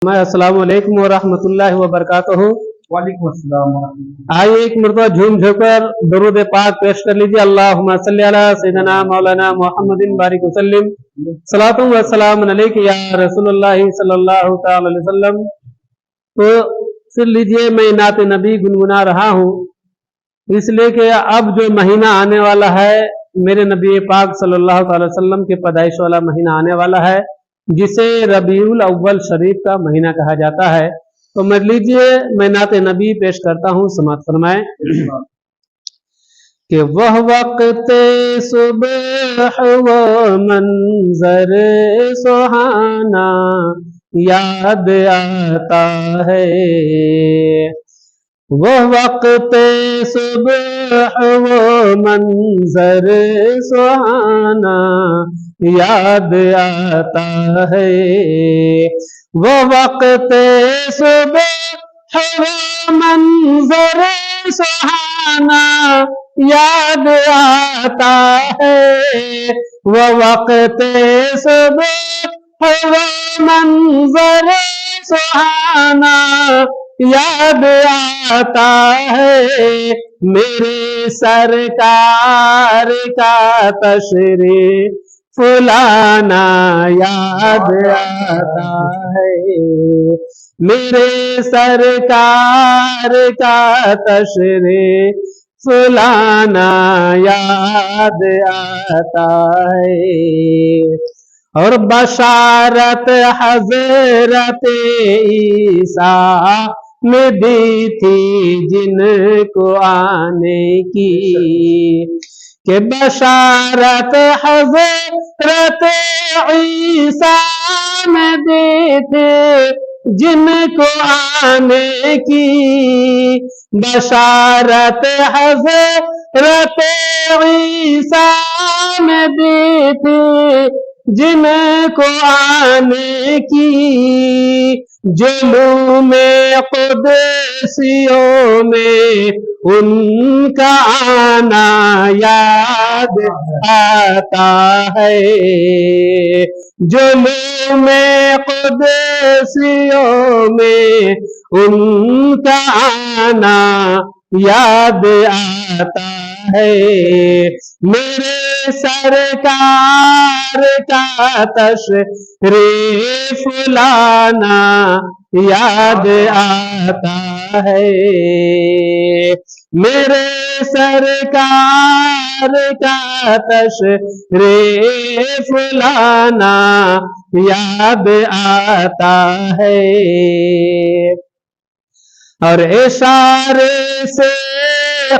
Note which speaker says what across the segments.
Speaker 1: अस्सलाम वालेकुम वरहमतुल्लाहि वबरकातुहू।
Speaker 2: वालेकुम अस्सलाम।
Speaker 1: आइए एक मरतबा झूम झूमकर दरूद पाक पेश कर लीजिए। अल्लाहुम्मा सल्ली अला सय्यिदना मौलाना मुहम्मदिन बारिक वसल्लिम सलातु व सलाम अलैका या रसूलुल्लाह सल्लल्लाहु तआला अलैहि वसल्लम। तो सुन लीजिए, मैं नात नबी गुनगुना रहा हूँ इसलिए कि अब जो महीना आने वाला है, मेरे नबी पाक सल्लल्लाहु अलैहि वसल्लम के पैदाइश वाला महीना आने वाला है, जिसे रबीउल अव्वल शरीफ का महीना कहा जाता है। तो मत लीजिए, मैं नाते नबी पेश करता हूँ, समात फरमाए कि वह वक्त सुबह वो मंजर सुहाना याद आता है। वह वक्त सुबह वो मंजर सुहाना याद आता है। वो वक्त सुबह वो मंजर सुहाना याद आता है। वो वक्त सुबह वो मंजर सुहाना याद आता है। मेरे सरकार का तशरीफ फुलाना याद आता है। मेरे सरकार का तशरीफ फुलाना याद आता है। और बशारत हजरत ईसा में दी थी जिनको आने की, कि बशारत हजरत ईसा में दी थी जिनको आने की। बशारत हजरत ईसा में दी थी जिनको आने की। जुलूम क़ुदसियों में उनका आना याद आता है। जुलूम क़ुदसियों में उनका आना याद आता है। मेरे सरकार का तशरीफ लाना याद आता है। मेरे सरकार का तशरीफ लाना याद आता है। और इशारे से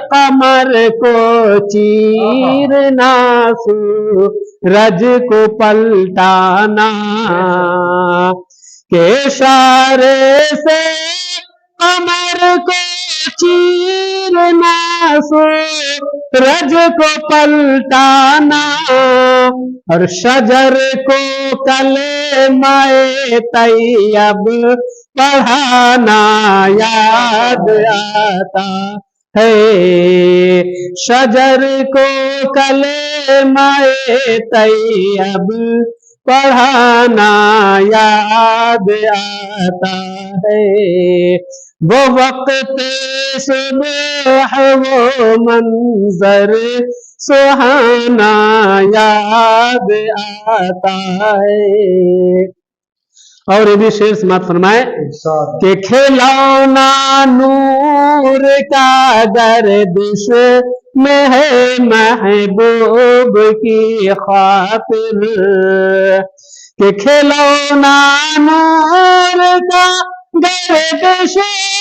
Speaker 1: कमर को चीरना, सूरज को पलटाना, के इशारे से कमर को चीरना, सूरज को पलटाना। और शजर को कलेमाए तैयब पढ़ाना याद आता है। शजर को कलेमाए तैयब पढ़ाना याद आता है। वो वक्त सुबह वो मंजर सुहाना याद आता है। और ये भी शेर समाप्त फरमाए कि खिलौना नूर का गर्दिश में है महबूब की खातिर, कि खिलौना नूर का गर्दिश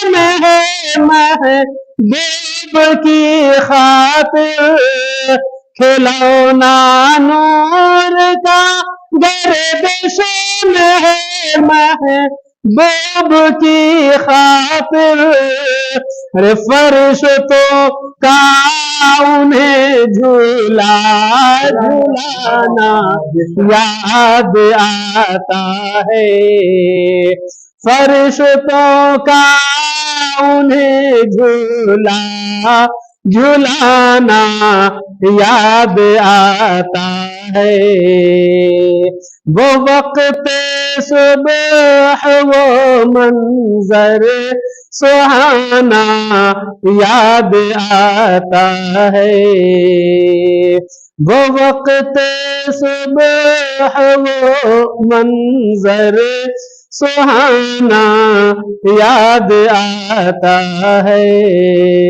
Speaker 1: में है महबूब की खातिर। खिलौना नूर का गर्दिश में है महबूब की खातिर। अरे फरिश्तों का उन्हें झूला झूलाना याद आता है। फरिश्तों का उन्हें झूला झुलाना याद आता है। वो वक्त صبح وہ منظر سہانا یاد آتا ہے، وہ وقت صبح وہ منظر سہانا یاد آتا ہے۔